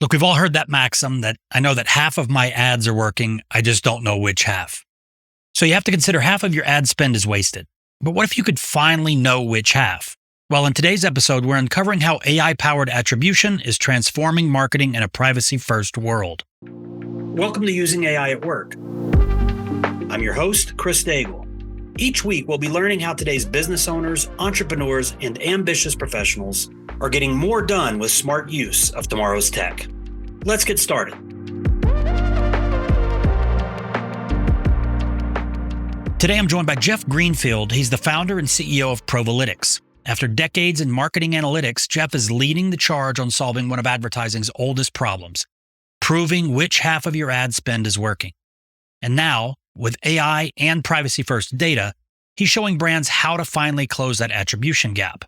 Look, we've all heard that maxim that I know that half of my ads are working, I just don't know which half. So you have to consider half of your ad spend is wasted. But what if you could finally know which half? Well, in today's episode, we're uncovering how AI-powered attribution is transforming marketing in a privacy-first world. Welcome to Using AI at Work. I'm your host, Chris Daigle. Each week, we'll be learning how today's business owners, entrepreneurs, and ambitious professionals are getting more done with smart use of tomorrow's tech. Let's get started. Today, I'm joined by Jeff Greenfield. He's the founder and CEO of Provalytics. After decades in marketing analytics, Jeff is leading the charge on solving one of advertising's oldest problems, proving which half of your ad spend is working. And now, with AI and privacy-first data, he's showing brands how to finally close that attribution gap.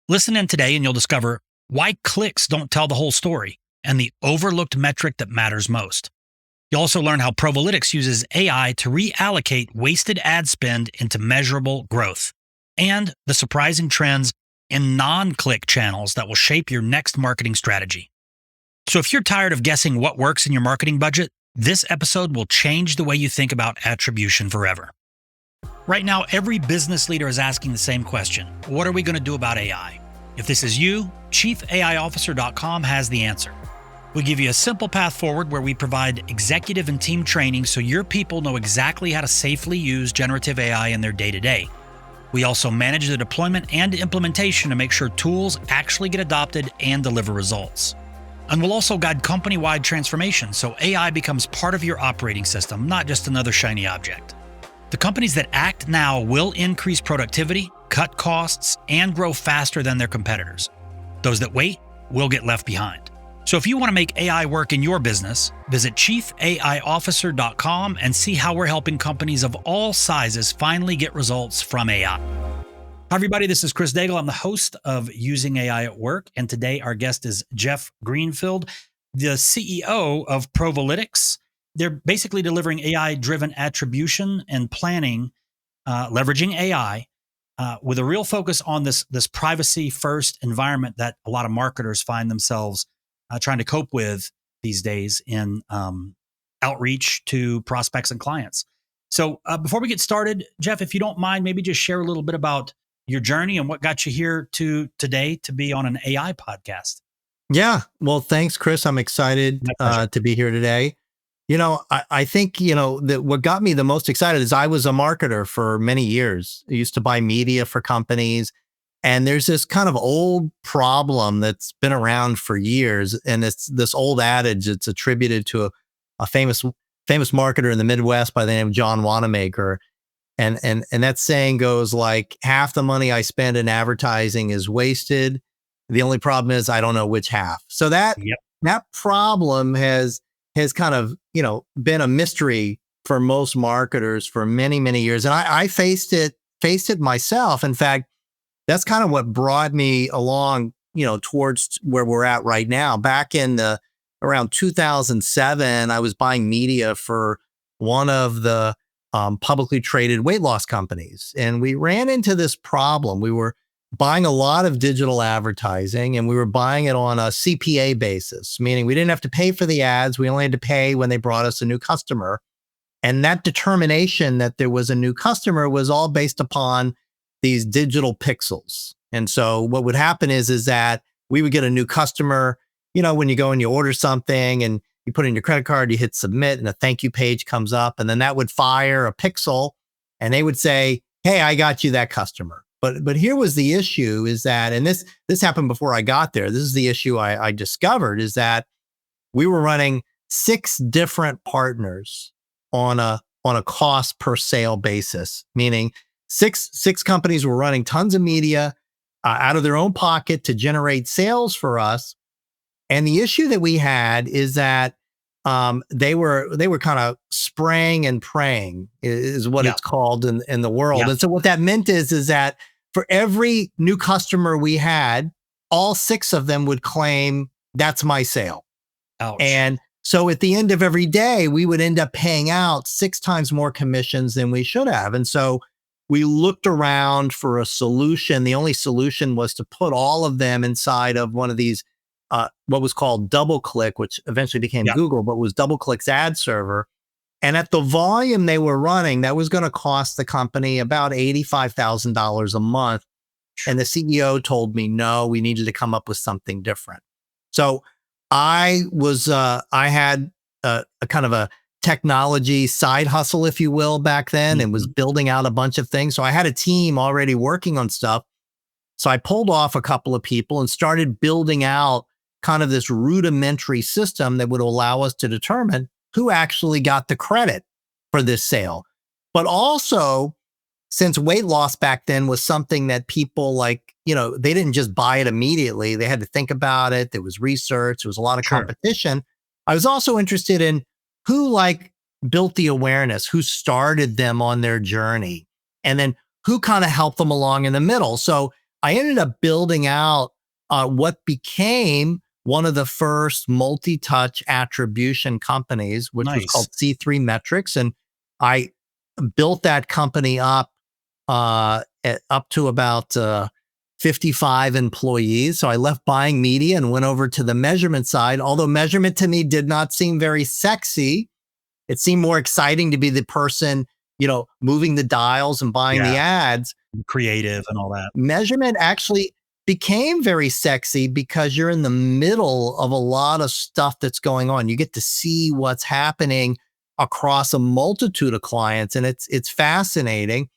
Listen in today and you'll discover why clicks don't tell the whole story and the overlooked metric that matters most. You'll also learn how Provalytics uses AI to reallocate wasted ad spend into measurable growth, and the surprising trends in non-click channels that will shape your next marketing strategy. So if you're tired of guessing what works in your marketing budget, this episode will change the way you think about attribution forever. Right now, every business leader is asking the same question. What are we going to do about AI? If this is you, ChiefAIofficer.com has the answer. We give you a simple path forward where we provide executive and team training so your people know exactly how to safely use generative AI in their day-to-day. We also manage the deployment and implementation to make sure tools actually get adopted and deliver results. And we'll also guide company-wide transformation so AI becomes part of your operating system, not just another shiny object. The companies that act now will increase productivity, cut costs, and grow faster than their competitors. Those that wait will get left behind. So if you want to make AI work in your business, visit ChiefAIofficer.com and see how we're helping companies of all sizes finally get results from AI. Hi, everybody. This is Chris Daigle. I'm the host of Using AI at Work. And today our guest is Jeff Greenfield, the CEO of Provalytics. They're basically delivering AI-driven attribution and planning, leveraging AI with a real focus on this privacy-first environment that a lot of marketers find themselves trying to cope with these days in outreach to prospects and clients. So before we get started, Jeff, if you don't mind, maybe just share a little bit about your journey and what got you here today to be on an AI podcast. Yeah. Well, thanks, Chris. I'm excited to be here today. I think, that what got me the most excited is I was a marketer for many years. I used to buy media for companies. And there's this kind of old problem that's been around for years. And it's this old adage. It's attributed to a famous marketer in the Midwest by the name of John Wanamaker. And that saying goes like, half the money I spend in advertising is wasted. The only problem is I don't know which half. So that problem has kind of, been a mystery for most marketers for many, many years. And I faced it myself. In fact, that's kind of what brought me along, towards where we're at right now. Back in around 2007, I was buying media for one of the publicly traded weight loss companies. And we ran into this problem. We were buying a lot of digital advertising and we were buying it on a CPA basis, meaning we didn't have to pay for the ads. We only had to pay when they brought us a new customer. And that determination that there was a new customer was all based upon these digital pixels. And so what would happen is that we would get a new customer, when you go and you order something and you put in your credit card, you hit submit and a thank you page comes up, and then that would fire a pixel and they would say, hey, I got you that customer. But here was the issue is that, and this happened before I got there. This is the issue I discovered is that we were running 6 different partners on a cost per sale basis, meaning six companies were running tons of media out of their own pocket to generate sales for us. And the issue that we had is that they were kind of spraying and praying is what it's called in the world. Yeah. And so what that meant is that for every new customer we had, all 6 of them would claim that's my sale. Ouch. And so at the end of every day, we would end up paying out 6 times more commissions than we should have. And so we looked around for a solution. The only solution was to put all of them inside of one of these what was called DoubleClick, which eventually became Yeah. Google, but was DoubleClick's ad server. And at the volume they were running, that was going to cost the company about $85,000 a month. And the CEO told me, no, we needed to come up with something different. So I had a kind of a technology side hustle, if you will, back then, and was building out a bunch of things. So I had a team already working on stuff. So I pulled off a couple of people and started building out kind of this rudimentary system that would allow us to determine who actually got the credit for this sale. But also, since weight loss back then was something that people they didn't just buy it immediately. They had to think about it. There was research. There was a lot of competition. I was also interested in who built the awareness, who started them on their journey, and then who kind of helped them along in the middle. So I ended up building out what became one of the first multi-touch attribution companies, which was called C3 Metrics. And I built that company up to about 55 employees. So I left buying media and went over to the measurement side, although measurement to me did not seem very sexy. It seemed more exciting to be the person, moving the dials and buying the ads. Creative and all that. Measurement actually became very sexy because you're in the middle of a lot of stuff that's going on. You get to see what's happening across a multitude of clients, and it's fascinating.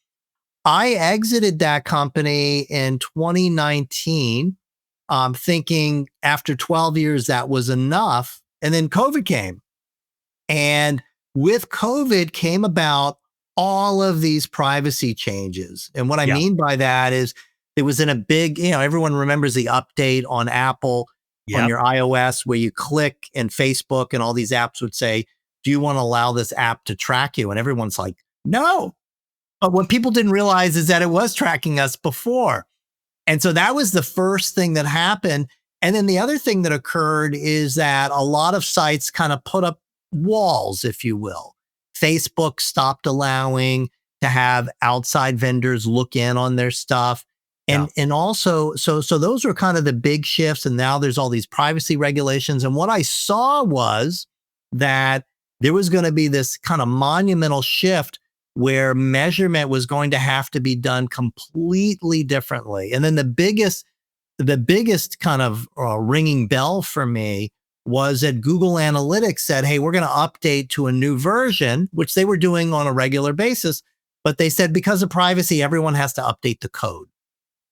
I exited that company in 2019, thinking after 12 years that was enough. And then COVID came. And with COVID came about all of these privacy changes. And what I mean by that is it was in a big, everyone remembers the update on Apple on your iOS where you click and Facebook and all these apps would say, do you want to allow this app to track you? And everyone's like, no. But what people didn't realize is that it was tracking us before. And so that was the first thing that happened. And then the other thing that occurred is that a lot of sites kind of put up walls, if you will. Facebook stopped allowing to have outside vendors look in on their stuff. And also, so those were kind of the big shifts. And now there's all these privacy regulations. And what I saw was that there was going to be this kind of monumental shift where measurement was going to have to be done completely differently. And then the biggest kind of ringing bell for me was that Google Analytics said, hey, we're going to update to a new version, which they were doing on a regular basis. But they said, because of privacy, everyone has to update the code.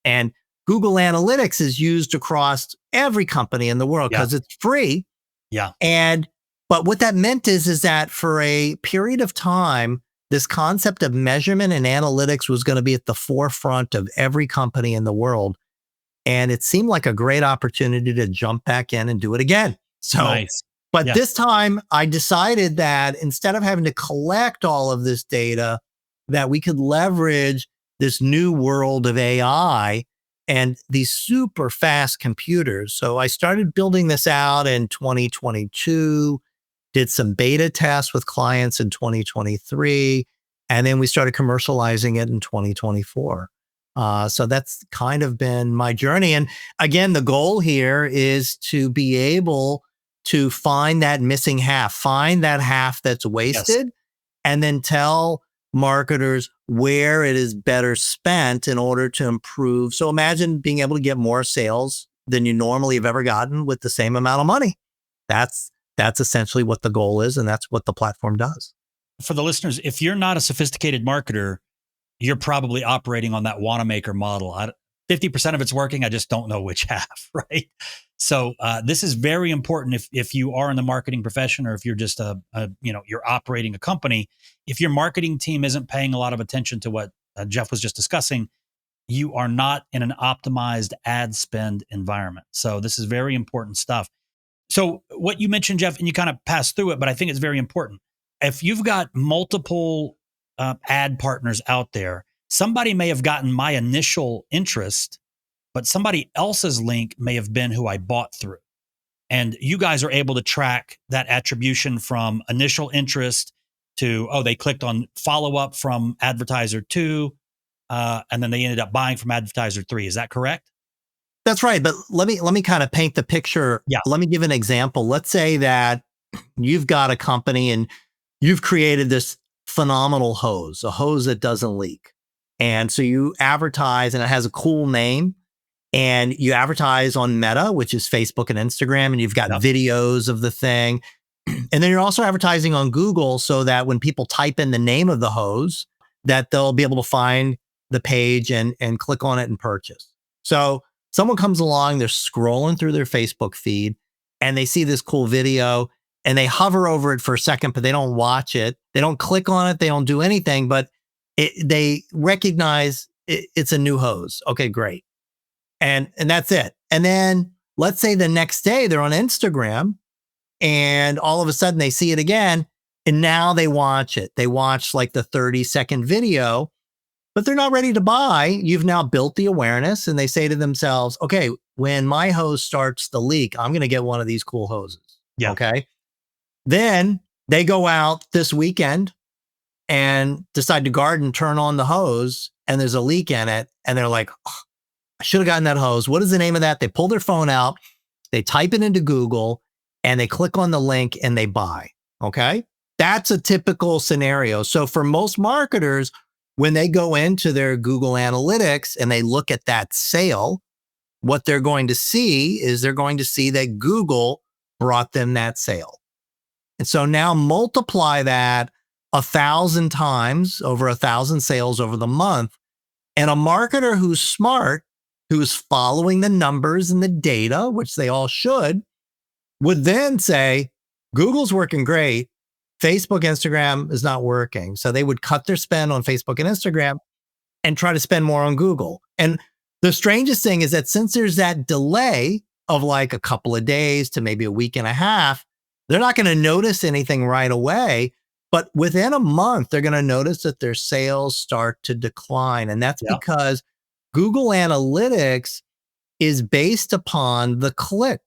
And Google Analytics is used across every company in the world because it's free. Yeah. But what that meant is that for a period of time, this concept of measurement and analytics was going to be at the forefront of every company in the world. And it seemed like a great opportunity to jump back in and do it again. So, but this time I decided that instead of having to collect all of this data, that we could leverage this new world of AI and these super fast computers. So I started building this out in 2022, did some beta tests with clients in 2023, and then we started commercializing it in 2024. So that's kind of been my journey. And again, the goal here is to be able to find that missing half, find that half that's wasted, and then tell marketers where it is better spent in order to improve. So imagine being able to get more sales than you normally have ever gotten with the same amount of money. That's essentially what the goal is, and that's what the platform does. For the listeners, if you're not a sophisticated marketer, you're probably operating on that Wanamaker model. 50% of it's working. I just don't know which half, right? So this is very important if you are in the marketing profession or if you're just you're operating a company. If your marketing team isn't paying a lot of attention to what Jeff was just discussing, you are not in an optimized ad spend environment. So this is very important stuff. So what you mentioned, Jeff, and you kind of passed through it, but I think it's very important. If you've got multiple ad partners out there, somebody may have gotten my initial interest, but somebody else's link may have been who I bought through. And you guys are able to track that attribution from initial interest to, they clicked on follow up from advertiser 2, and then they ended up buying from advertiser 3. Is that correct? That's right. But let me kind of paint the picture. Yeah. Let me give an example. Let's say that you've got a company and you've created this phenomenal hose, a hose that doesn't leak. And so you advertise and it has a cool name and you advertise on Meta, which is Facebook and Instagram, and you've got videos of the thing. And then you're also advertising on Google so that when people type in the name of the hose, that they'll be able to find the page and click on it and purchase. So someone comes along, they're scrolling through their Facebook feed and they see this cool video and they hover over it for a second, but they don't watch it. They don't click on it. They don't do anything, but they recognize it's a new hose. Okay, great. And that's it. And then let's say the next day they're on Instagram and all of a sudden they see it again and now they watch it. They watch like the 30-second video, but they're not ready to buy. You've now built the awareness and they say to themselves, okay, when my hose starts to leak, I'm going to get one of these cool hoses. Yeah. Okay. Then they go out this weekend and decide to garden, turn on the hose and there's a leak in it. And they're like, oh, I should have gotten that hose. What is the name of that? They pull their phone out, they type it into Google and they click on the link and they buy. Okay. That's a typical scenario. So for most marketers, when they go into their Google Analytics and they look at that sale, what they're going to see is they're going to see that Google brought them that sale. And so now multiply that 1,000 times over 1,000 sales over the month. And a marketer who's smart, who's following the numbers and the data, which they all should, would then say, Google's working great. Facebook, Instagram is not working. So they would cut their spend on Facebook and Instagram and try to spend more on Google. And the strangest thing is that since there's that delay of like a couple of days to maybe a week and a half, they're not going to notice anything right away. But within a month, they're going to notice that their sales start to decline. And that's because Google Analytics is based upon the click.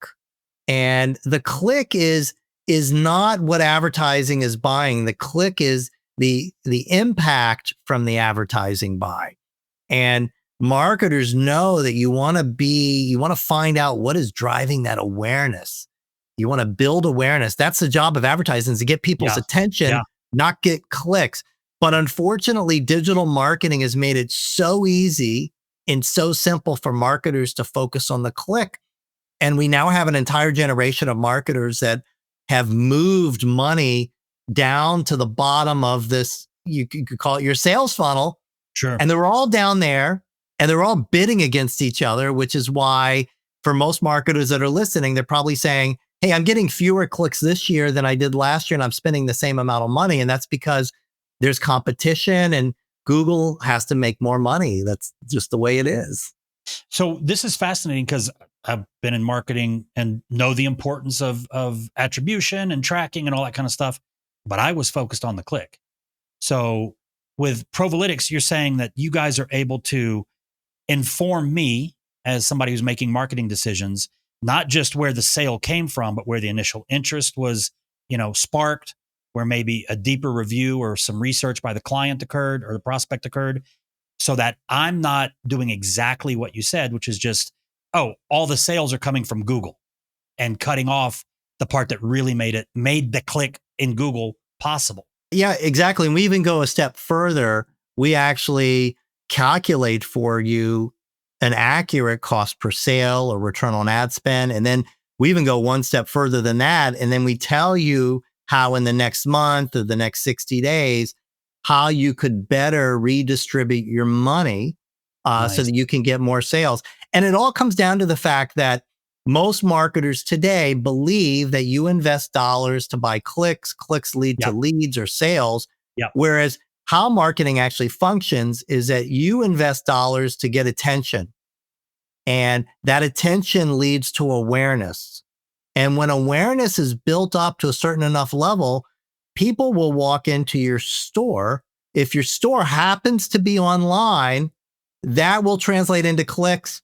And the click is not what advertising is buying. The click is the impact from the advertising buy. And marketers know that you want to find out what is driving that awareness. You want to build awareness. That's the job of advertising, is to get people's attention, not get clicks. But unfortunately, digital marketing has made it so easy and so simple for marketers to focus on the click. And we now have an entire generation of marketers that have moved money down to the bottom of this, you could call it your sales funnel. Sure. And they're all down there and they're all bidding against each other, which is why for most marketers that are listening, they're probably saying, hey, I'm getting fewer clicks this year than I did last year and I'm spending the same amount of money. And that's because there's competition and Google has to make more money. That's just the way it is. So this is fascinating because I've been in marketing and know the importance of attribution and tracking and all that kind of stuff, but I was focused on the click. So with Provalytics, you're saying that you guys are able to inform me as somebody who's making marketing decisions, not just where the sale came from, but where the initial interest was, sparked, where maybe a deeper review or some research by the client occurred or the prospect occurred, so that I'm not doing exactly what you said, which is just, all the sales are coming from Google and cutting off the part that really made the click in Google possible. Yeah, exactly. And we even go a step further. We actually calculate for you an accurate cost per sale or return on ad spend. And then we even go one step further than that. And then we tell you how in the next month or the next 60 days, how you could better redistribute your money so that you can get more sales. And it all comes down to the fact that most marketers today believe that you invest dollars to buy clicks. Clicks lead to leads or sales. Whereas how marketing actually functions is that you invest dollars to get attention. And that attention leads to awareness. And when awareness is built up to a certain enough level, people will walk into your store. If your store happens to be online, that will translate into clicks,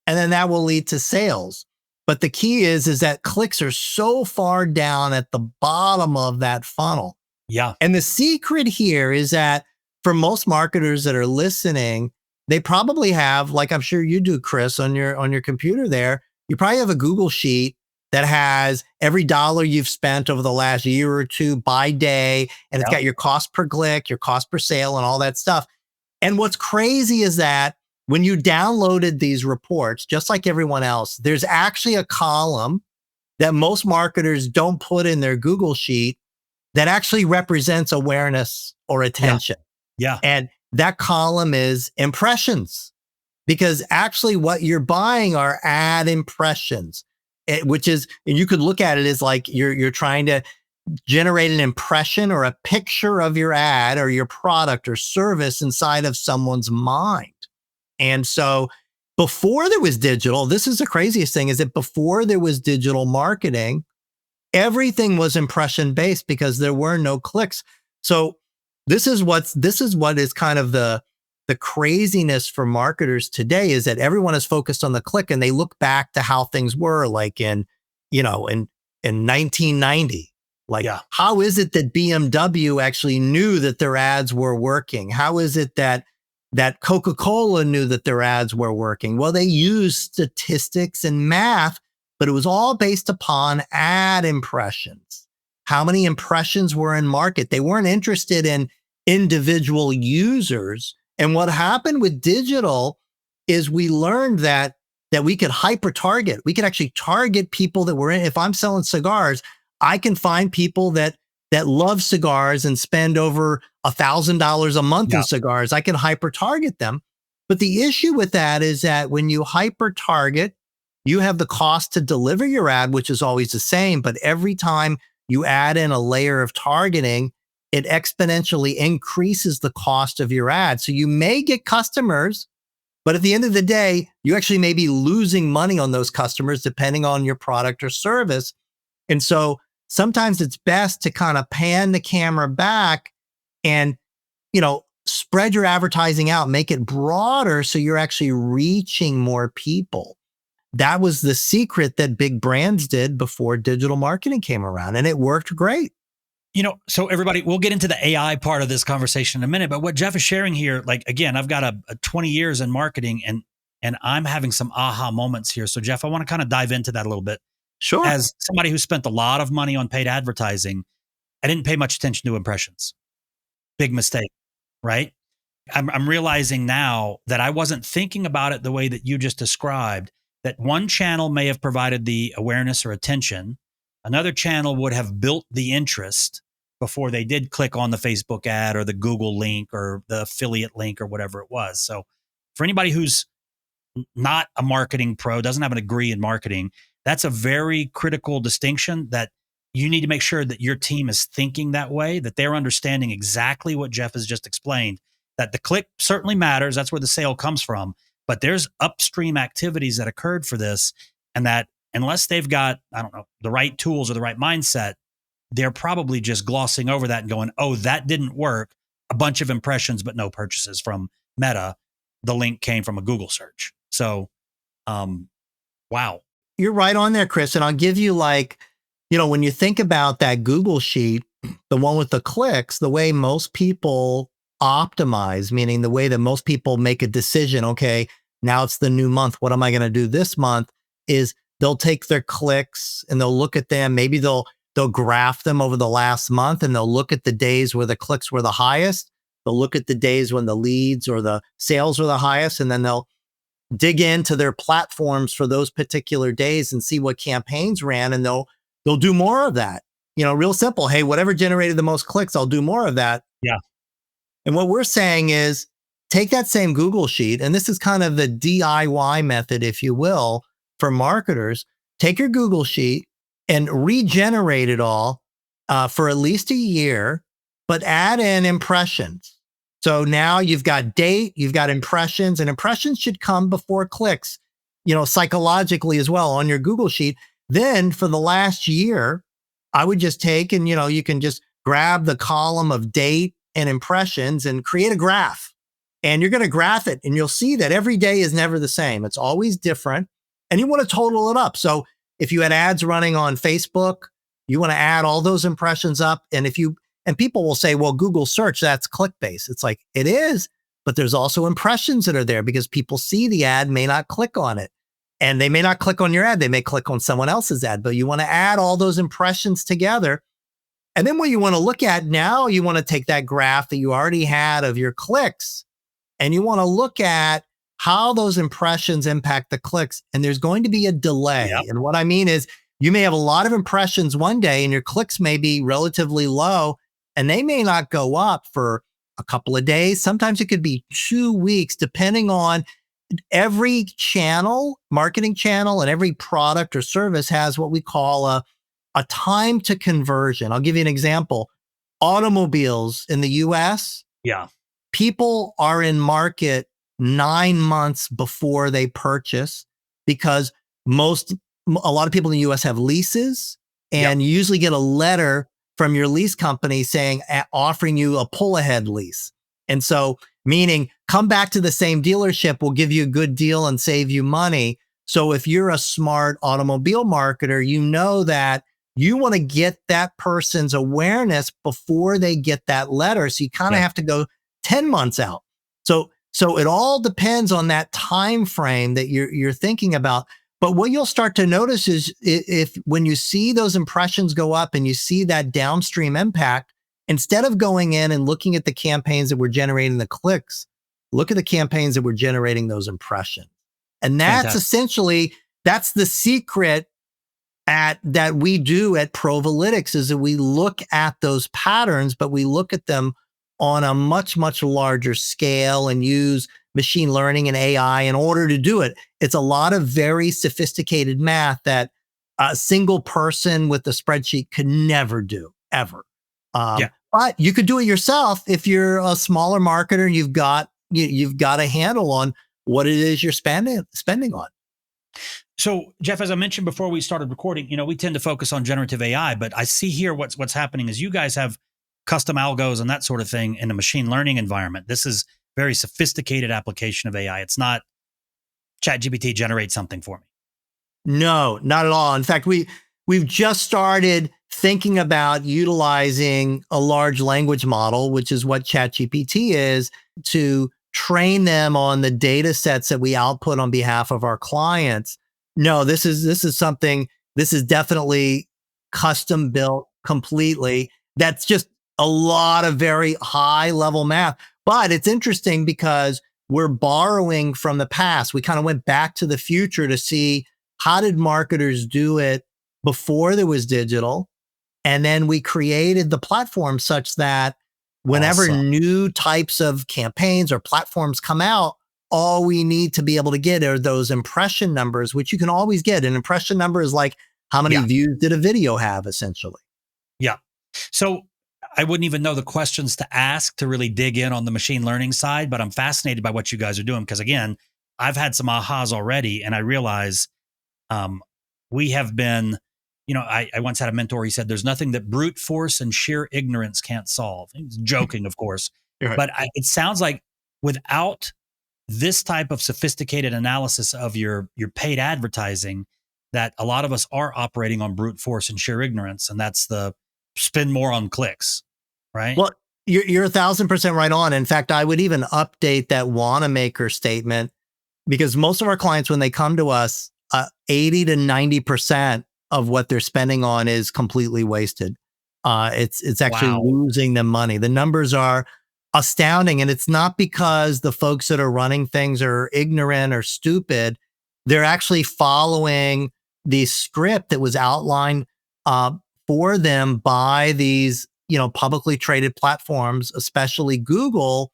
and then that will lead to sales. But the key is that clicks are so far down at the bottom of that funnel. Yeah. And the secret here is that for most marketers that are listening, they probably have, like I'm sure you do, Chris, on your computer there, you probably have a Google sheet that has every dollar you've spent over the last year or two by day, and it's got your cost per click, your cost per sale, and all that stuff. And what's crazy is that when you downloaded these reports, just like everyone else, there's actually a column that most marketers don't put in their Google sheet that actually represents awareness or attention. Yeah. And that column is impressions, because actually what you're buying are ad impressions, which is, and you could look at it as like you're trying to generate an impression or a picture of your ad or your product or service inside of someone's mind. And so before there was digital, this is the craziest thing, is that before there was digital marketing, everything was impression based because there were no clicks. So this is what is kind of the craziness for marketers today, is that everyone is focused on the click, and they look back to how things were like in 1990. Like, how is it that BMW actually knew that their ads were working? How is it that Coca-Cola knew that their ads were working? Well, they used statistics and math, but it was all based upon ad impressions. How many impressions were in market? They weren't interested in individual users. And what happened with digital is we learned that we could hyper target. We could actually target people that were in. If I'm selling cigars, I can find people that love cigars and spend over $1,000 a month in cigars. I can hyper target them. But the issue with that is that when you hyper target, you have the cost to deliver your ad, which is always the same. But every time you add in a layer of targeting, it exponentially increases the cost of your ad. So you may get customers, but at the end of the day, you actually may be losing money on those customers depending on your product or service. And so sometimes it's best to kind of pan the camera back and, spread your advertising out, make it broader so you're actually reaching more people. That was the secret that big brands did before digital marketing came around, and it worked great. So everybody, we'll get into the AI part of this conversation in a minute, but what Jeff is sharing here, like, again, I've got a 20 years in marketing, and I'm having some aha moments here. So Jeff, I want to kind of dive into that a little bit. Sure. As somebody who spent a lot of money on paid advertising, I didn't pay much attention to impressions. Big mistake, right? I'm realizing now that I wasn't thinking about it the way that you just described, that one channel may have provided the awareness or attention. Another channel would have built the interest before they did click on the Facebook ad or the Google link or the affiliate link or whatever it was. So for anybody who's not a marketing pro, doesn't have a degree in marketing, that's a very critical distinction that you need to make sure that your team is thinking that way, that they're understanding exactly what Jeff has just explained, that the click certainly matters. That's where the sale comes from. But there's upstream activities that occurred for this, and that unless they've got, the right tools or the right mindset, they're probably just glossing over that and going, oh, that didn't work. A bunch of impressions, but no purchases from Meta. The link came from a Google search. So, wow. You're right on there, Chris. And I'll give you when you think about that Google sheet, the one with the clicks, the way most people optimize, meaning the way that most people make a decision, okay, now it's the new month. What am I going to do this month? Is they'll take their clicks and they'll look at them. Maybe they'll graph them over the last month, and they'll look at the days where the clicks were the highest. They'll look at the days when the leads or the sales were the highest, and then they'll dig into their platforms for those particular days and see what campaigns ran, and they'll do more of that. Real simple. Hey, whatever generated the most clicks, I'll do more of that. Yeah. And what we're saying is take that same Google sheet, and this is kind of the DIY method, if you will, for marketers. Take your Google sheet and regenerate it all for at least a year, but add in impressions. So now you've got date, you've got impressions, and impressions should come before clicks, psychologically as well on your Google sheet. Then for the last year, I would just take and, you can just grab the column of date and impressions and create a graph. And you're going to graph it, and you'll see that every day is never the same. It's always different. And you want to total it up. So if you had ads running on Facebook, you want to add all those impressions up. And people will say, well, Google search, that's click-based. It's like, it is, but there's also impressions that are there because people see the ad, may not click on it. And they may not click on your ad. They may click on someone else's ad, but you want to add all those impressions together. And then what you want to look at now, you want to take that graph that you already had of your clicks, and you want to look at how those impressions impact the clicks. And there's going to be a delay. Yep. And what I mean is you may have a lot of impressions one day and your clicks may be relatively low and they may not go up for a couple of days. Sometimes it could be 2 weeks, depending on every channel, marketing channel, and every product or service has what we call a time to conversion. I'll give you an example. Automobiles in the US, Yeah. people are in market 9 months before they purchase because a lot of people in the US have leases, and you usually get a letter from your lease company saying, offering you a pull ahead lease. And so meaning come back to the same dealership, we'll give you a good deal and save you money. So if you're a smart automobile marketer, you know that you want to get that person's awareness before they get that letter. So you kind of have to go 10 months out. So it all depends on that time frame that you're thinking about. But what you'll start to notice is if when you see those impressions go up and you see that downstream impact, instead of going in and looking at the campaigns that were generating the clicks, look at the campaigns that were generating those impressions. And that's essentially, that's the secret that we do at Provalytics, is that we look at those patterns, but we look at them on a much, much larger scale and use machine learning and AI in order to do it. It's a lot of very sophisticated math that a single person with a spreadsheet could never do, ever. But you could do it yourself if you're a smaller marketer and you've got a handle on what it is you're spending on. So, Jeff, as I mentioned before we started recording, we tend to focus on generative AI, but I see here what's happening is you guys have custom algos and that sort of thing in a machine learning environment. This is very sophisticated application of AI. It's not ChatGPT generate something for me. No, not at all. In fact, we've just started thinking about utilizing a large language model, which is what ChatGPT is, to train them on the data sets that we output on behalf of our clients. No, this is definitely custom built completely. That's just a lot of very high level math. But it's interesting because we're borrowing from the past. We kind of went back to the future to see how did marketers do it before there was digital. And then we created the platform such that whenever new types of campaigns or platforms come out, all we need to be able to get are those impression numbers, which you can always get. An impression number is like how many views did a video have, essentially. Yeah. So I wouldn't even know the questions to ask to really dig in on the machine learning side, but I'm fascinated by what you guys are doing because, again, I've had some ahas already, and I realize we have been, I once had a mentor, he said, there's nothing that brute force and sheer ignorance can't solve. He was joking, of course, but it sounds like without this type of sophisticated analysis of your paid advertising, that a lot of us are operating on brute force and sheer ignorance, and that's the spend more on clicks, right? Well, you're 1,000% right on. In fact, I would even update that Wanamaker statement, because most of our clients, when they come to us, 80 to 90% of what they're spending on is completely wasted. It's actually losing them money. The numbers are astounding. And it's not because the folks that are running things are ignorant or stupid. They're actually following the script that was outlined for them by these, publicly traded platforms, especially Google,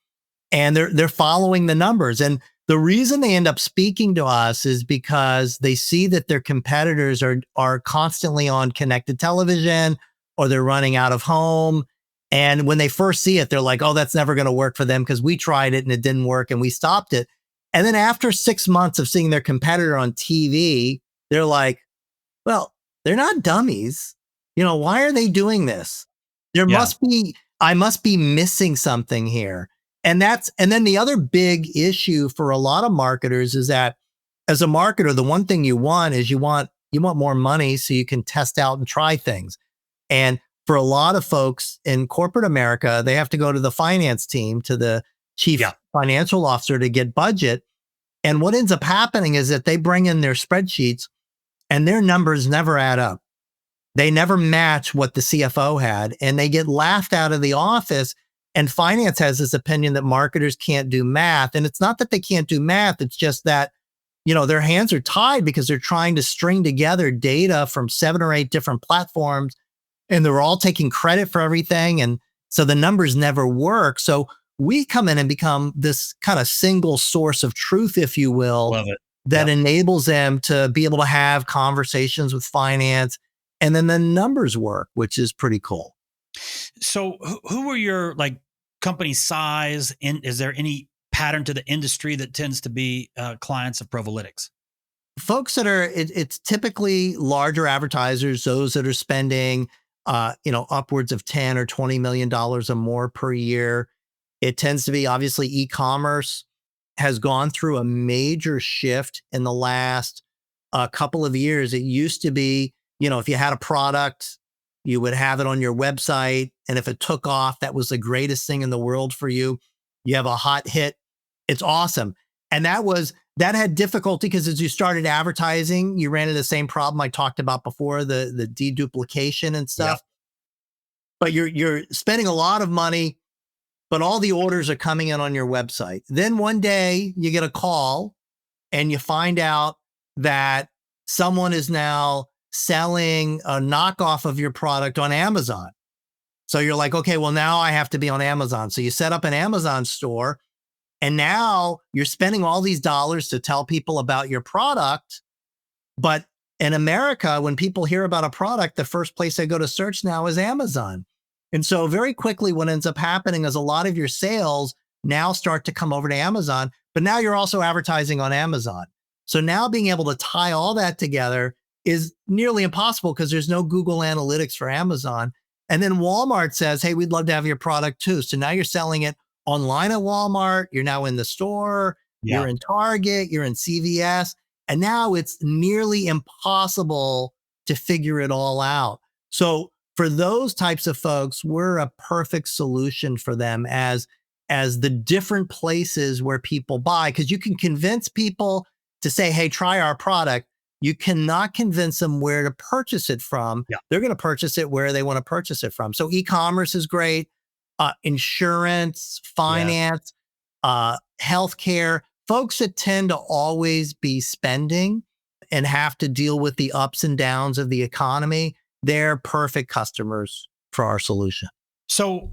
and they're following the numbers. And the reason they end up speaking to us is because they see that their competitors are constantly on connected television, or they're running out of home. And when they first see it, they're like, oh, that's never going to work for them because we tried it and it didn't work and we stopped it. And then after 6 months of seeing their competitor on TV, they're like, well, they're not dummies. Why are they doing this? I must be missing something here. And then the other big issue for a lot of marketers is that as a marketer, the one thing you want is you want more money so you can test out and try things. And for a lot of folks in corporate America, they have to go to the finance team, to the chief Yeah. financial officer to get budget. And what ends up happening is that they bring in their spreadsheets and their numbers never add up. They never match what the CFO had, and they get laughed out of the office. And finance has this opinion that marketers can't do math. And it's not that they can't do math. It's just that, their hands are tied because they're trying to string together data from 7 or 8 different platforms, and they're all taking credit for everything. And so the numbers never work. So we come in and become this kind of single source of truth, if you will, Love it. that Yep. enables them to be able to have conversations with finance. And then the numbers work, which is pretty cool. So who are your company size? And is there any pattern to the industry that tends to be clients of Provalytics? Folks that are, it's typically larger advertisers, those that are spending, upwards of 10 or $20 million or more per year. It tends to be obviously e-commerce has gone through a major shift in the last couple of years. It used to be, if you had a product, you would have it on your website. And if it took off, that was the greatest thing in the world for you. You have a hot hit. It's awesome. And that had difficulty because as you started advertising, you ran into the same problem I talked about before, the deduplication and stuff. Yep. But you're spending a lot of money, but all the orders are coming in on your website. Then one day you get a call and you find out that someone is now selling a knockoff of your product on Amazon. So you're like, okay, well, now I have to be on Amazon. So you set up an Amazon store, and now you're spending all these dollars to tell people about your product. But in America, when people hear about a product, the first place they go to search now is Amazon. And so very quickly, what ends up happening is a lot of your sales now start to come over to Amazon, but now you're also advertising on Amazon. So now being able to tie all that together is nearly impossible because there's no Google Analytics for Amazon. And then Walmart says, hey, we'd love to have your product too. So now you're selling it online at Walmart. You're now in the store. Yeah. You're in Target. You're in CVS. And now it's nearly impossible to figure it all out. So for those types of folks, we're a perfect solution for them as the different places where people buy, because you can convince people to say, hey, try our product. You cannot convince them where to purchase it from. Yeah. They're going to purchase it where they want to purchase it from. So e-commerce is great. Insurance, finance, healthcare, folks that tend to always be spending and have to deal with the ups and downs of the economy. They're perfect customers for our solution. So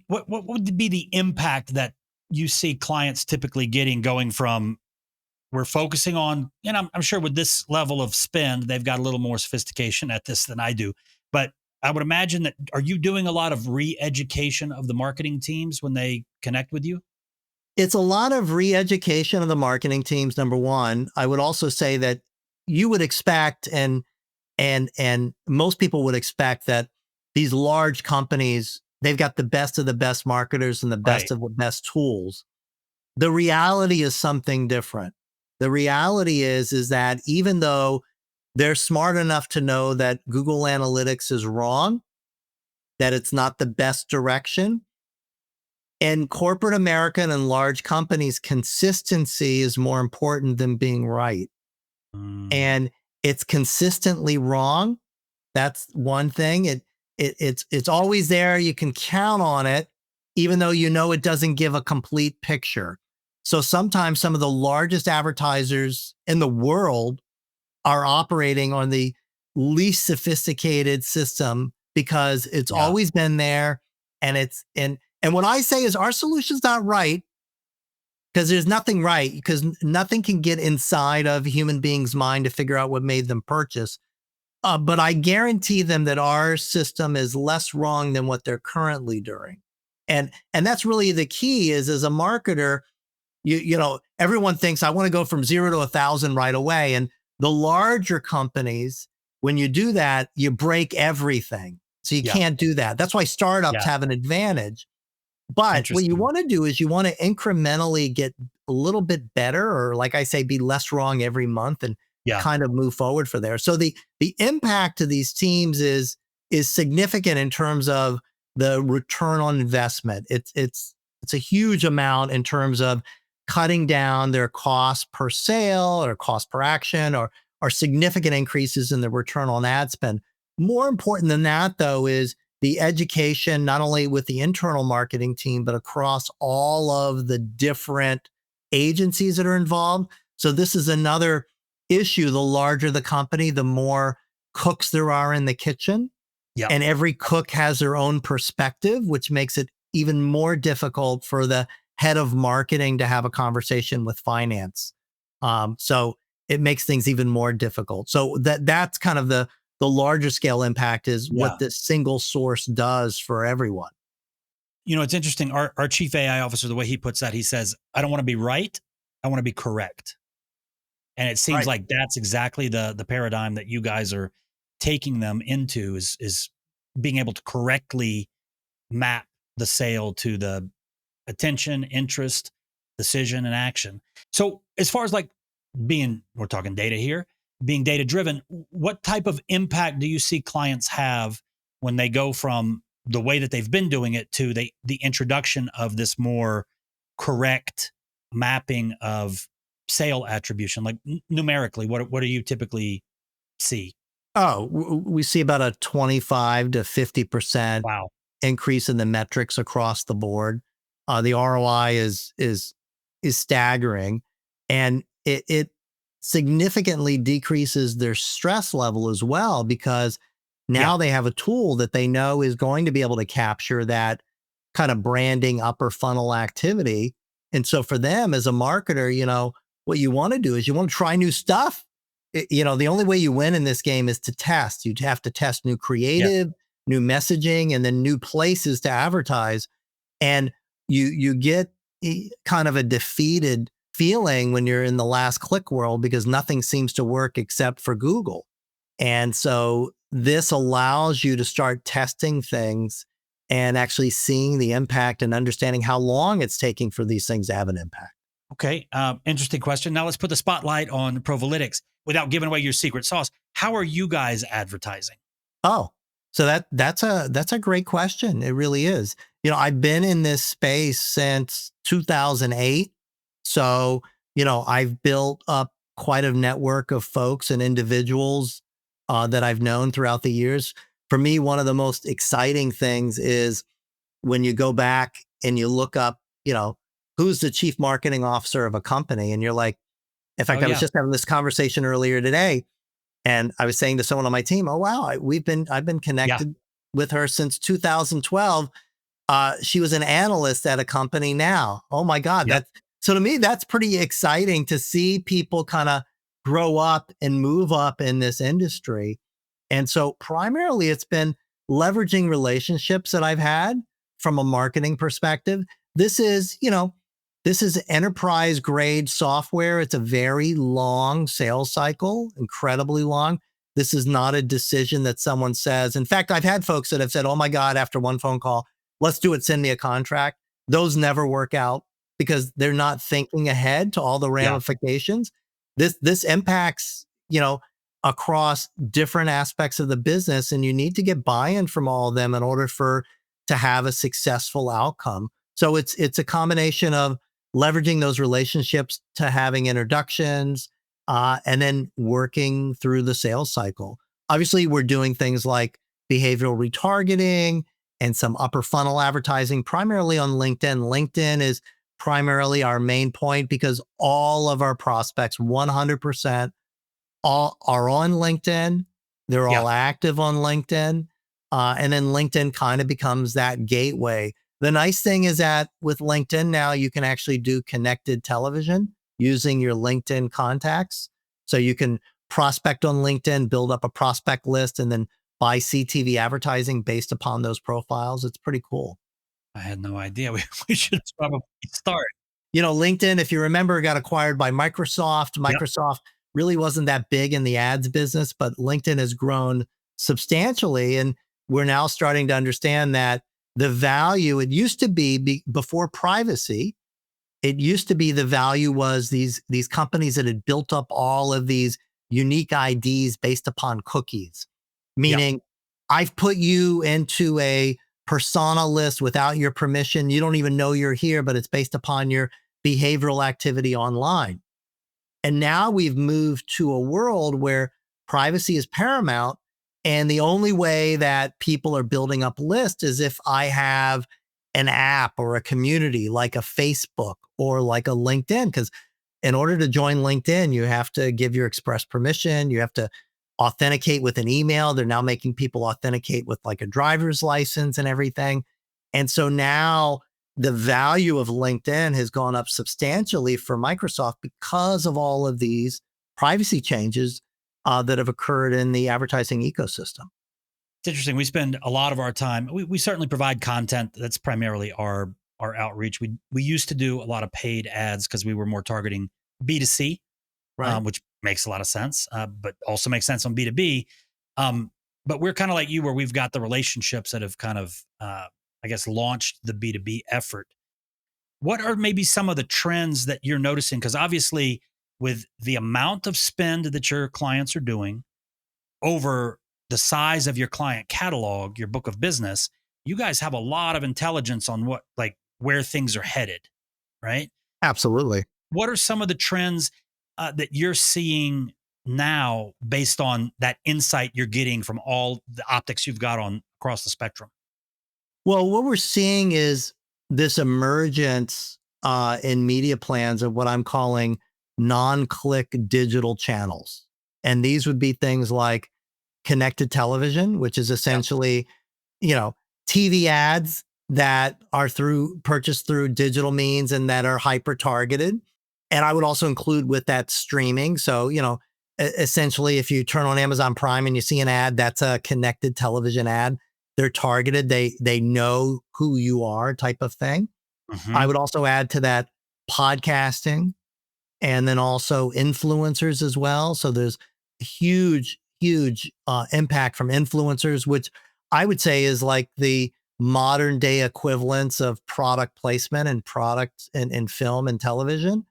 what would be the impact that you see clients typically getting going from we're focusing on, and I'm sure with this level of spend, they've got a little more sophistication at this than I do. But I would imagine that, are you doing a lot of re-education of the marketing teams when they connect with you? It's a lot of re-education of the marketing teams, number one. I would also say that you would expect, and most people would expect, that these large companies, they've got the best of the best marketers and the best of the best tools. The reality is something different. The reality is that even though they're smart enough to know that Google Analytics is wrong, that it's not the best direction, in corporate America and in large companies, consistency is more important than being right. And it's consistently wrong. That's one thing. It's always there. You can count on it, even though it doesn't give a complete picture. So sometimes some of the largest advertisers in the world are operating on the least sophisticated system because it's always been there. And what I say is our solution's not right, because there's nothing right, because nothing can get inside of a human being's mind to figure out what made them purchase. But I guarantee them that our system is less wrong than what they're currently doing. And that's really the key is, as a marketer, everyone thinks I want to go from 0 to 1,000 right away. And the larger companies, when you do that, you break everything. So you can't do that. That's why startups have an advantage. But what you want to do is you want to incrementally get a little bit better, or like I say, be less wrong every month and kind of move forward for there. So the impact to these teams is significant in terms of the return on investment. It's It's a huge amount in terms of cutting down their cost per sale or cost per action or significant increases in the return on ad spend. More important than that, though, is the education, not only with the internal marketing team, but across all of the different agencies that are involved. So this is another issue. The larger the company, the more cooks there are in the kitchen. Yeah. And every cook has their own perspective, which makes it even more difficult for the head of marketing to have a conversation with finance. So it makes things even more difficult. So that's kind of the larger scale impact is Yeah. what this single source does for everyone. It's interesting. Our chief AI officer, the way he puts that, he says, I don't want to be right. I want to be correct. And it seems Right. like that's exactly the paradigm that you guys are taking them into is being able to correctly map the sale to the attention, interest, decision, and action. So as far as like we're talking data here, being data driven, what type of impact do you see clients have when they go from the way that they've been doing it to the introduction of this more correct mapping of sale attribution? Like numerically, what do you typically see? Oh, we see about a 25 to 50% Wow. increase in the metrics across the board. The ROI is staggering, and it significantly decreases their stress level as well because Yeah. now they have a tool that they know is going to be able to capture that kind of branding upper funnel activity. And so for them as a marketer, what you want to do is you want to try new stuff. The only way you win in this game is to test. You'd have to test new Yeah. creative, new messaging, and then new places to advertise. And you get kind of a defeated feeling when you're in the last click world because nothing seems to work except for Google. And so this allows you to start testing things and actually seeing the impact and understanding how long it's taking for these things to have an impact. Okay. Interesting question. Now let's put the spotlight on Provalytics without giving away your secret sauce. How are you guys advertising? Oh, so that's a great question. It really is. I've been in this space since 2008. So, I've built up quite a network of folks and individuals that I've known throughout the years. For me, one of the most exciting things is when you go back and you look up, who's the chief marketing officer of a company. And you're like, in Oh fact, I was yeah. just having this conversation earlier today and I was saying to someone on my team, "Oh wow, I've been Yeah. connected with her since 2012. She was an analyst at a company now. Oh my God, Yep. so to me that's pretty exciting to see people kind of grow up and move up in this industry. And so primarily it's been leveraging relationships that I've had from a marketing perspective. This is, this is enterprise grade software. It's a very long sales cycle, incredibly long. This is not a decision that someone says. In fact, I've had folks that have said, oh my God, after one phone call, let's do it, send me a contract. Those never work out because they're not thinking ahead to all the Yeah. ramifications. This impacts, across different aspects of the business, and you need to get buy-in from all of them in order to have a successful outcome. So it's a combination of leveraging those relationships to having introductions, and then working through the sales cycle. Obviously, we're doing things like behavioral retargeting and some upper funnel advertising, primarily on LinkedIn. LinkedIn is primarily our main point because all of our prospects, 100%, all are on LinkedIn. They're Yeah. all active on LinkedIn. And then LinkedIn kind of becomes that gateway. The nice thing is that with LinkedIn now, you can actually do connected television using your LinkedIn contacts. So you can prospect on LinkedIn, build up a prospect list, and then buy CTV advertising based upon those profiles. It's pretty cool. I had no idea. We should probably start. LinkedIn, if you remember, got acquired by Microsoft. Yep. Microsoft really wasn't that big in the ads business, but LinkedIn has grown substantially. And we're now starting to understand that the value, it used to be before privacy, it used to be the value was these companies that had built up all of these unique IDs based upon cookies, Yep. meaning I've put you into a persona list without your permission. You don't even know you're here, but it's based upon your behavioral activity online. And now we've moved to a world where privacy is paramount. And the only way that people are building up lists is if I have an app or a community like a Facebook or like a LinkedIn. Because in order to join LinkedIn, you have to give your express permission. You have to authenticate with an email. They're now making people authenticate with like a driver's license and everything. And so now the value of LinkedIn has gone up substantially for Microsoft because of all of these privacy changes that have occurred in the advertising ecosystem. It's interesting. We spend a lot of our time. We certainly provide content that's primarily our outreach. We used to do a lot of paid ads because we were more targeting B2C, Right. which makes a lot of sense, but also makes sense on B2B. But we're kind of like you, where we've got the relationships that have kind of, I guess, launched the B2B effort. What are maybe some of the trends that you're noticing? Because obviously, with the amount of spend that your clients are doing over the size of your client catalog, your book of business, you guys have a lot of intelligence on where things are headed, right? Absolutely. What are some of the trends that you're seeing now based on that insight you're getting from all the optics you've got on across the spectrum? Well, what we're seeing is this emergence in media plans of what I'm calling non-click digital channels. And these would be things like connected television, which is Yep. essentially, TV ads that are purchased through digital means and that are hyper targeted. And I would also include with that streaming. So, essentially, if you turn on Amazon Prime and you see an ad, that's a connected television ad. They're targeted. They know who you are, type of thing. I Hmm. would also add to that podcasting, and then also influencers as well. So there's huge impact from influencers, which I would say is like the modern day equivalents of product placement and product in film and television.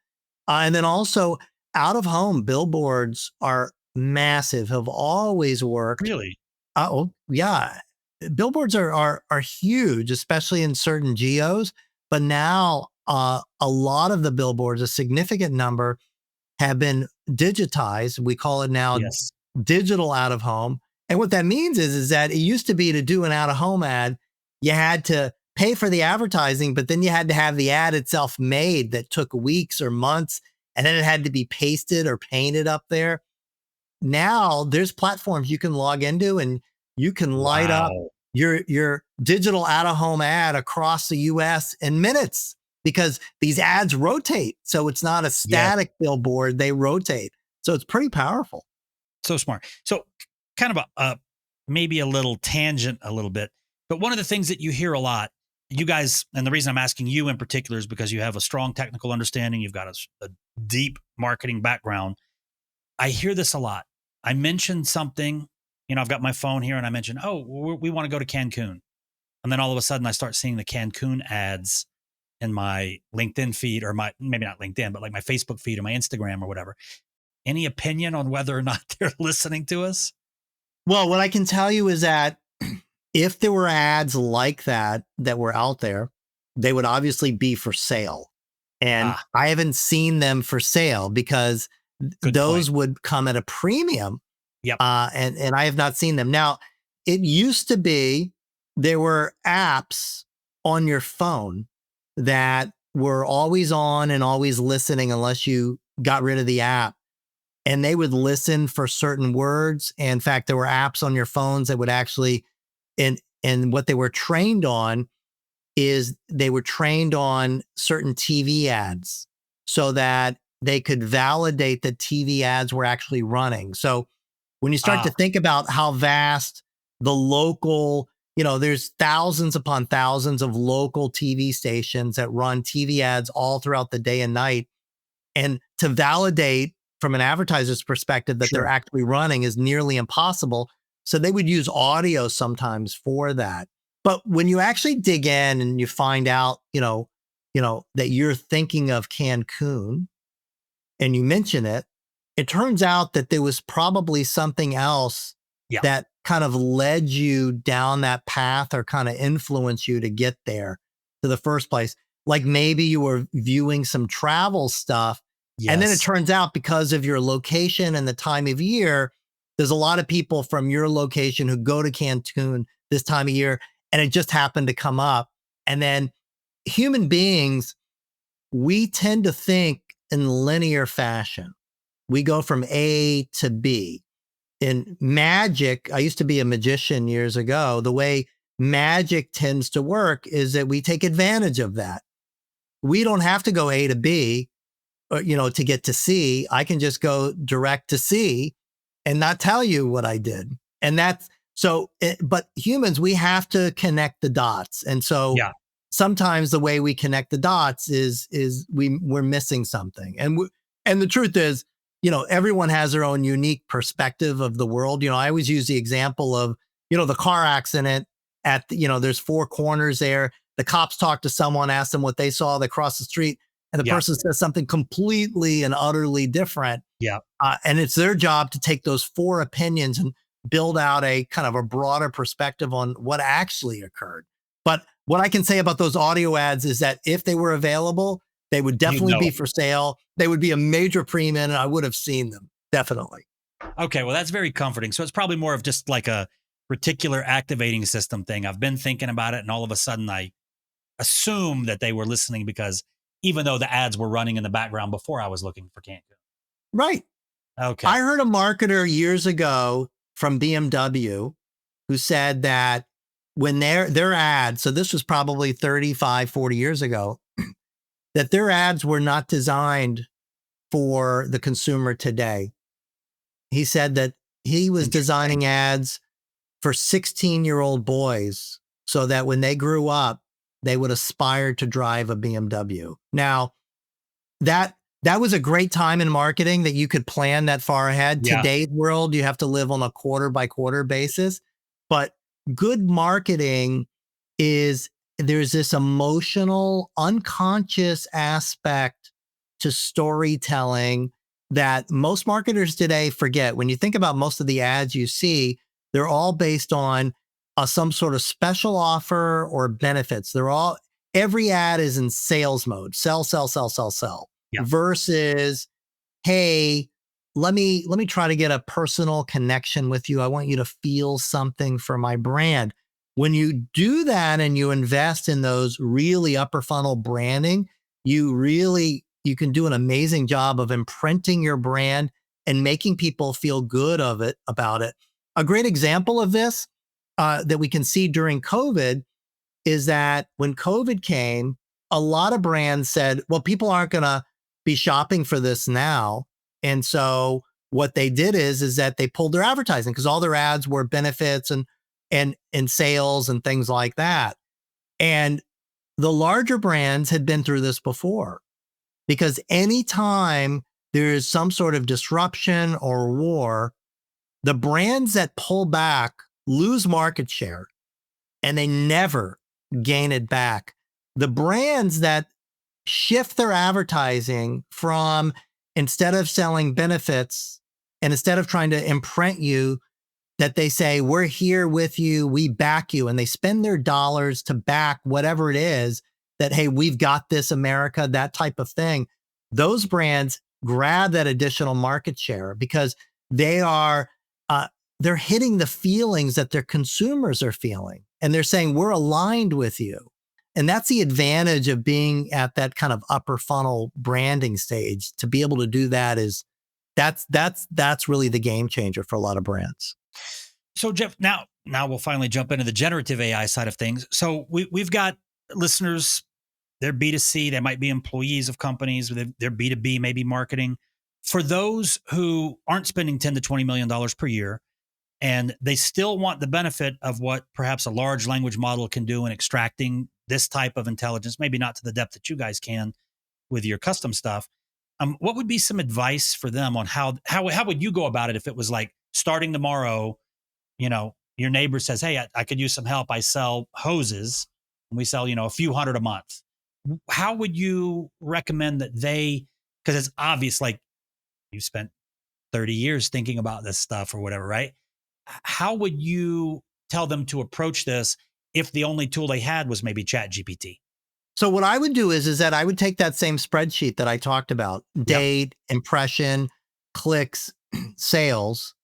And then also out of home billboards are massive, have always worked. Really? Oh yeah, billboards are huge, especially in certain geos. But now a lot of the billboards, a significant number, have been digitized. We call it now Yes. digital out of home. And what that means is that it used to be to do an out of home ad, you had to pay for the advertising, but then you had to have the ad itself made that took weeks or months, and then it had to be pasted or painted up there. Now there's platforms you can log into and you can light up Wow. your digital out of home ad across the US in minutes because these ads rotate. So it's not a Yes. static billboard, they rotate. So it's pretty powerful. So smart. So kind of maybe a little tangent a little bit, but one of the things that you hear a lot, you guys, and the reason I'm asking you in particular is because you have a strong technical understanding. You've got a deep marketing background. I hear this a lot. I mentioned something, I've got my phone here and I mentioned, oh, we want to go to Cancun. And then all of a sudden I start seeing the Cancun ads in my LinkedIn feed, or maybe not LinkedIn, but like my Facebook feed or my Instagram or whatever. Any opinion on whether or not they're listening to us? Well, what I can tell you is that if there were ads like that were out there, they would obviously be for sale. And Ah, I haven't seen them for sale because good point. those would come at a premium. Yep. And I have not seen them. Now, it used to be there were apps on your phone that were always on and always listening unless you got rid of the app. And they would listen for certain words. In fact, there were apps on your phones that would actually, and what they were trained on is they were trained on certain TV ads so that they could validate that TV ads were actually running. So when you start to Ah, think about how vast the local, there's thousands upon thousands of local TV stations that run TV ads all throughout the day and night. And to validate from an advertiser's perspective that they're sure. actually running is nearly impossible. So they would use audio sometimes for that. But when you actually dig in and you find out, that you're thinking of Cancun and you mention it, it turns out that there was probably something else Yeah. that kind of led you down that path or kind of influenced you to get there to the first place? Like maybe you were viewing some travel stuff. And then it Yes. turns out because of your location and the time of year, there's a lot of people from your location who go to Cancun this time of year, and it just happened to come up. And then human beings, we tend to think in linear fashion. We go from A to B. In magic, I used to be a magician years ago. The way magic tends to work is that we take advantage of that. We don't have to go A to B, or, to get to C. I can just go direct to C and not tell you what I did. And that's but humans, we have to connect the dots. And so Yeah. sometimes the way we connect the dots is we're missing something. And the truth is, everyone has their own unique perspective of the world. I always use the example of, the car accident there's four corners there. The cops talk to someone, ask them what they saw. They cross the street and the Yeah. person says something completely and utterly different. Yeah. And it's their job to take those four opinions and build out a kind of a broader perspective on what actually occurred. But what I can say about those audio ads is that if they were available, they would definitely be for sale. They would be a major premium, and I would have seen them. Definitely. Okay. Well, that's very comforting. So it's probably more of just like a reticular activating system thing. I've been thinking about it, and all of a sudden I assume that they were listening because even though the ads were running in the background before I was looking for Cancun. Right. Okay. I heard a marketer years ago from BMW who said that when their ads, so this was probably 35, 40 years ago, that their ads were not designed for the consumer today. He said that he was designing ads for 16-year-old boys so that when they grew up, they would aspire to drive a BMW. Now, that was a great time in marketing that you could plan that far ahead. Yeah. Today's world, you have to live on a quarter by quarter basis. But good marketing there's this emotional, unconscious aspect to storytelling that most marketers today forget. When you think about most of the ads you see, they're all based on some sort of special offer or benefits. Every ad is in sales mode, sell, sell, sell, sell, sell. Yeah. Versus, hey, let me try to get a personal connection with you. I want you to feel something for my brand. When you do that and you invest in those really upper funnel branding, you can do an amazing job of imprinting your brand and making people feel good about it. A great example of this that we can see during COVID is that when COVID came, a lot of brands said, well, people aren't going to be shopping for this now. And so what they did is that they pulled their advertising because all their ads were benefits and sales and things like that. And the larger brands had been through this before, because anytime there is some sort of disruption or war, the brands that pull back lose market share and they never gain it back. The brands that shift their advertising from, instead of selling benefits and instead of trying to imprint you, that they say, we're here with you, we back you, and they spend their dollars to back whatever it is that, hey, we've got this, America, that type of thing. Those brands grab that additional market share because they're hitting the feelings that their consumers are feeling. And they're saying, we're aligned with you. And that's the advantage of being at that kind of upper funnel branding stage. To be able to do that that's really the game changer for a lot of brands. So Jeff, now we'll finally jump into the generative AI side of things. So we've got listeners, they're B2C, they might be employees of companies, they're B2B, maybe marketing. For those who aren't spending $10 to $20 million per year, and they still want the benefit of what perhaps a large language model can do in extracting this type of intelligence, maybe not to the depth that you guys can with your custom stuff. What would be some advice for them on how would you go about it if it was like starting tomorrow? Your neighbor says, hey, I could use some help. I sell hoses and we sell, a few hundred a month. How would you recommend that because it's obvious, like you spent 30 years thinking about this stuff or whatever, right? how would you tell them to approach this if the only tool they had was maybe ChatGPT? So what I would do is that I would take that same spreadsheet that I talked about, Yep. date, impression, clicks, sales,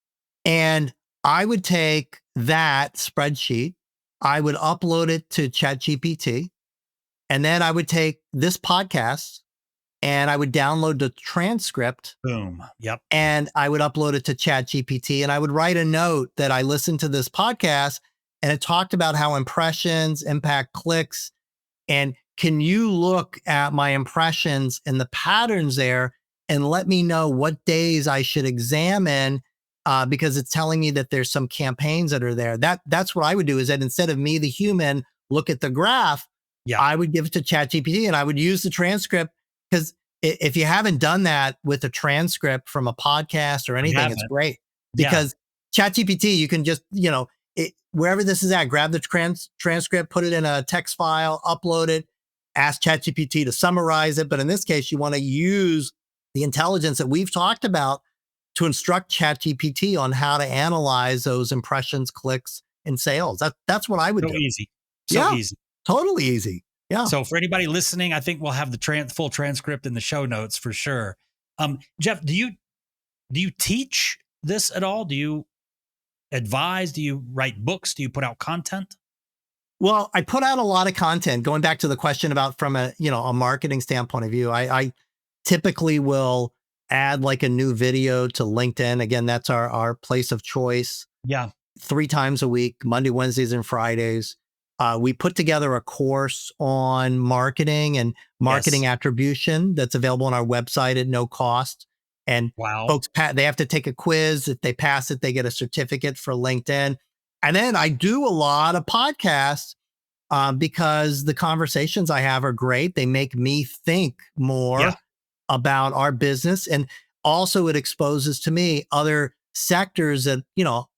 and I would take that spreadsheet, I would upload it to ChatGPT, and then I would take this podcast and I would download the transcript Boom. Yep. and I would upload it to ChatGPT and I would write a note that I listened to this podcast and it talked about how impressions impact clicks. And can you look at my impressions and the patterns there and let me know what days I should examine because it's telling me that there's some campaigns that are there. That's what I would do is that instead of me, the human, look at the graph, Yeah. I would give it to ChatGPT and I would use the transcript because if you haven't done that with a transcript from a podcast or anything, it's great Yeah. because ChatGPT, you can just, wherever this is at, grab the transcript, put it in a text file, upload it, ask ChatGPT to summarize it. But in this case, you want to use the intelligence that we've talked about to instruct ChatGPT on how to analyze those impressions, clicks, and sales. That's what I would So do. easy. So Yeah. easy. Totally easy. Yeah. So for anybody listening, I think we'll have the full transcript in the show notes for sure. Jeff, do you teach this at all? Do you advise? Do you write books? Do you put out content? Well, I put out a lot of content. Going back to the question about from a marketing standpoint of view, I typically will add like a new video to LinkedIn. Again, that's our place of choice. Yeah. 3 times a week, Monday, Wednesdays, and Fridays. We put together a course on marketing and marketing attribution that's available on our website at no cost. And Wow. folks, they have to take a quiz. If they pass it, they get a certificate for LinkedIn. And then I do a lot of podcasts because the conversations I have are great. They make me think more about our business. And also it exposes to me other sectors that,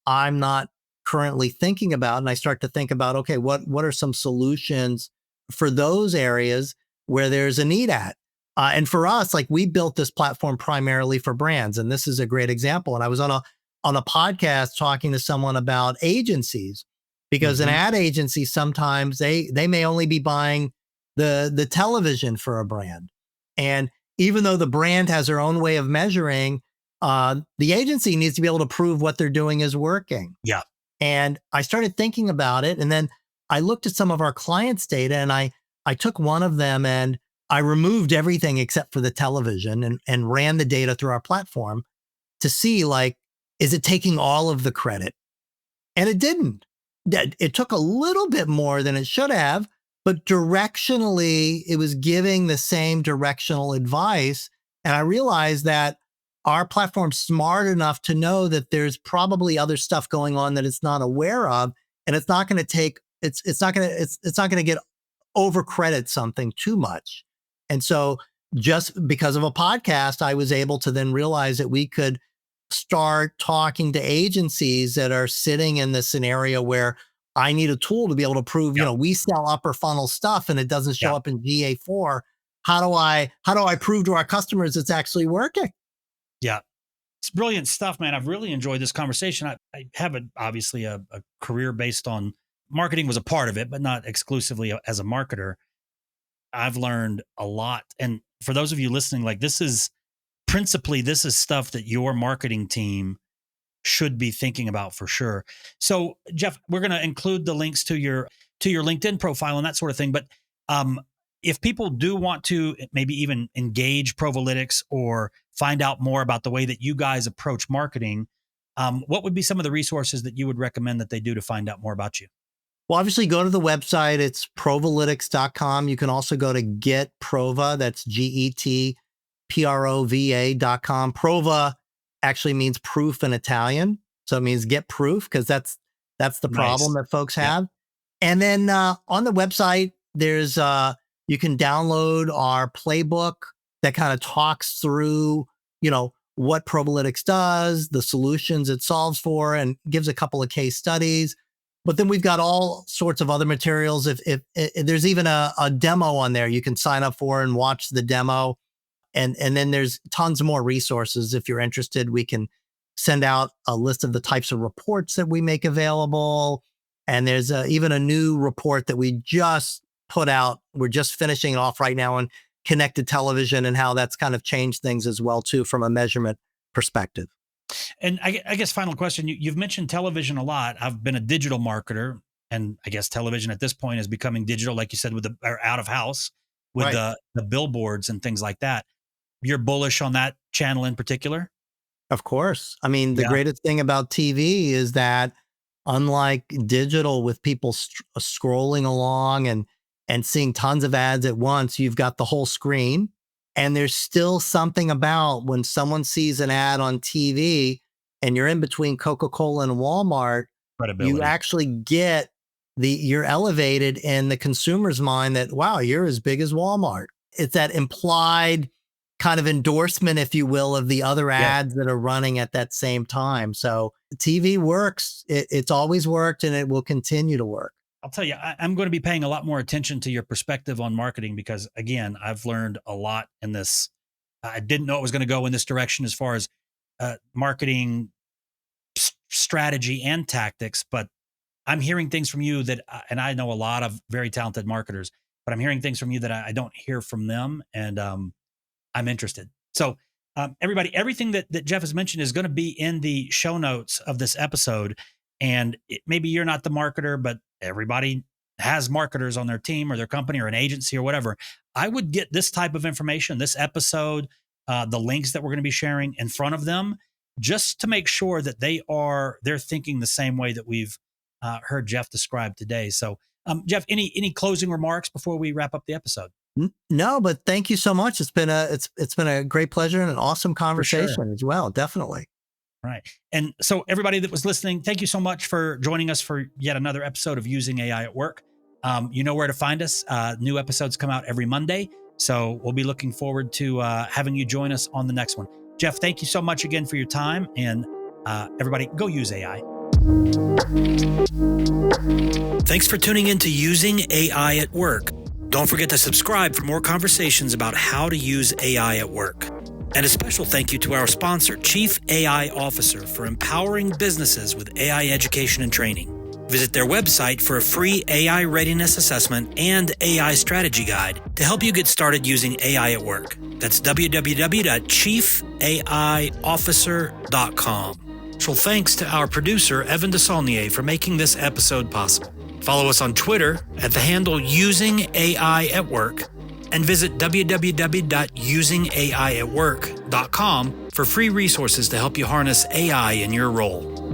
I'm not currently thinking about. And I start to think about, okay, what are some solutions for those areas where there's a need at? And for us, like we built this platform primarily for brands. And this is a great example. And I was on a podcast talking to someone about agencies because an ad agency, sometimes they may only be buying the television for a brand. And even though the brand has their own way of measuring, the agency needs to be able to prove what they're doing is working. Yeah. And I started thinking about it. And then I looked at some of our clients' data and I took one of them and I removed everything except for the television and ran the data through our platform to see, like, is it taking all of the credit? And it didn't. It took a little bit more than it should have, but directionally, it was giving the same directional advice. And I realized that our platform's smart enough to know that there's probably other stuff going on that it's not aware of, and it's not going to get over credit something too much. And so just because of a podcast, I was able to then realize that we could start talking to agencies that are sitting in the scenario where I need a tool to be able to prove, we sell upper funnel stuff and it doesn't show up in GA4. How do I prove to our customers it's actually working? Yeah. It's brilliant stuff, man. I've really enjoyed this conversation. I have obviously a career based on marketing was a part of it, but not exclusively as a marketer. I've learned a lot. And for those of you listening, like this is stuff that your marketing team should be thinking about for sure. So Jeff, we're going to include the links to your LinkedIn profile and that sort of thing. But if people do want to maybe even engage Provalytics or find out more about the way that you guys approach marketing, what would be some of the resources that you would recommend that they do to find out more about you? Well, obviously go to the website. It's provalytics.com. You can also go to getprova. That's GETPROVA.com. Prova actually means proof in Italian. So it means get proof because that's the problem that folks have. And then on the website, there's you can download our playbook that kind of talks through, what Provalytics does, the solutions it solves for, and gives a couple of case studies. But then we've got all sorts of other materials. If there's even a demo on there, you can sign up for and watch the demo. And then there's tons more resources. If you're interested, we can send out a list of the types of reports that we make available. And there's even a new report that we just put out. We're just finishing it off right now on connected television and how that's kind of changed things as well, too, from a measurement perspective. And I guess final question, you've mentioned television a lot. I've been a digital marketer, and I guess television at this point is becoming digital, like you said, with or out of house with Right. the billboards and things like that. You're bullish on that channel in particular? Of course. I mean, the Yeah, greatest thing about TV is that unlike digital with people scrolling along and seeing tons of ads at once, you've got the whole screen. And there's still something about when someone sees an ad on TV and you're in between Coca-Cola and Walmart, you credibility. actually get you're elevated in the consumer's mind that, wow, you're as big as Walmart. It's that implied kind of endorsement, if you will, of the other Yeah. ads that are running at that same time. So TV works. It's always worked and it will continue to work. I'll tell you, I'm going to be paying a lot more attention to your perspective on marketing because, again, I've learned a lot in this. I didn't know it was going to go in this direction as far as marketing strategy and tactics, but I'm hearing things from you that, and I know a lot of very talented marketers, but I'm hearing things from you that I don't hear from them, and I'm interested. So, everybody, everything that Jeff has mentioned is going to be in the show notes of this episode. And maybe you're not the marketer, but everybody has marketers on their team or their company or an agency or whatever. I would get this type of information, this episode, the links that we're going to be sharing in front of them, just to make sure that they're thinking the same way that we've heard Jeff describe today. So, Jeff, any closing remarks before we wrap up the episode? No, but thank you so much. It's been a great pleasure and an awesome For sure. conversation as well. Definitely. Right. And so everybody that was listening, thank you so much for joining us for yet another episode of Using AI at Work. You know where to find us. New episodes come out every Monday. So we'll be looking forward to having you join us on the next one. Jeff, thank you so much again for your time. And everybody, go use AI. Thanks for tuning in to Using AI at Work. Don't forget to subscribe for more conversations about how to use AI at work. And a special thank you to our sponsor, Chief AI Officer, for empowering businesses with AI education and training. Visit their website for a free AI readiness assessment and AI strategy guide to help you get started using AI at work. That's www.chiefaiofficer.com. Special thanks to our producer, Evan DeSaulnier, for making this episode possible. Follow us on Twitter at the handle Using AI at Work, and visit www.usingaiatwork.com for free resources to help you harness AI in your role.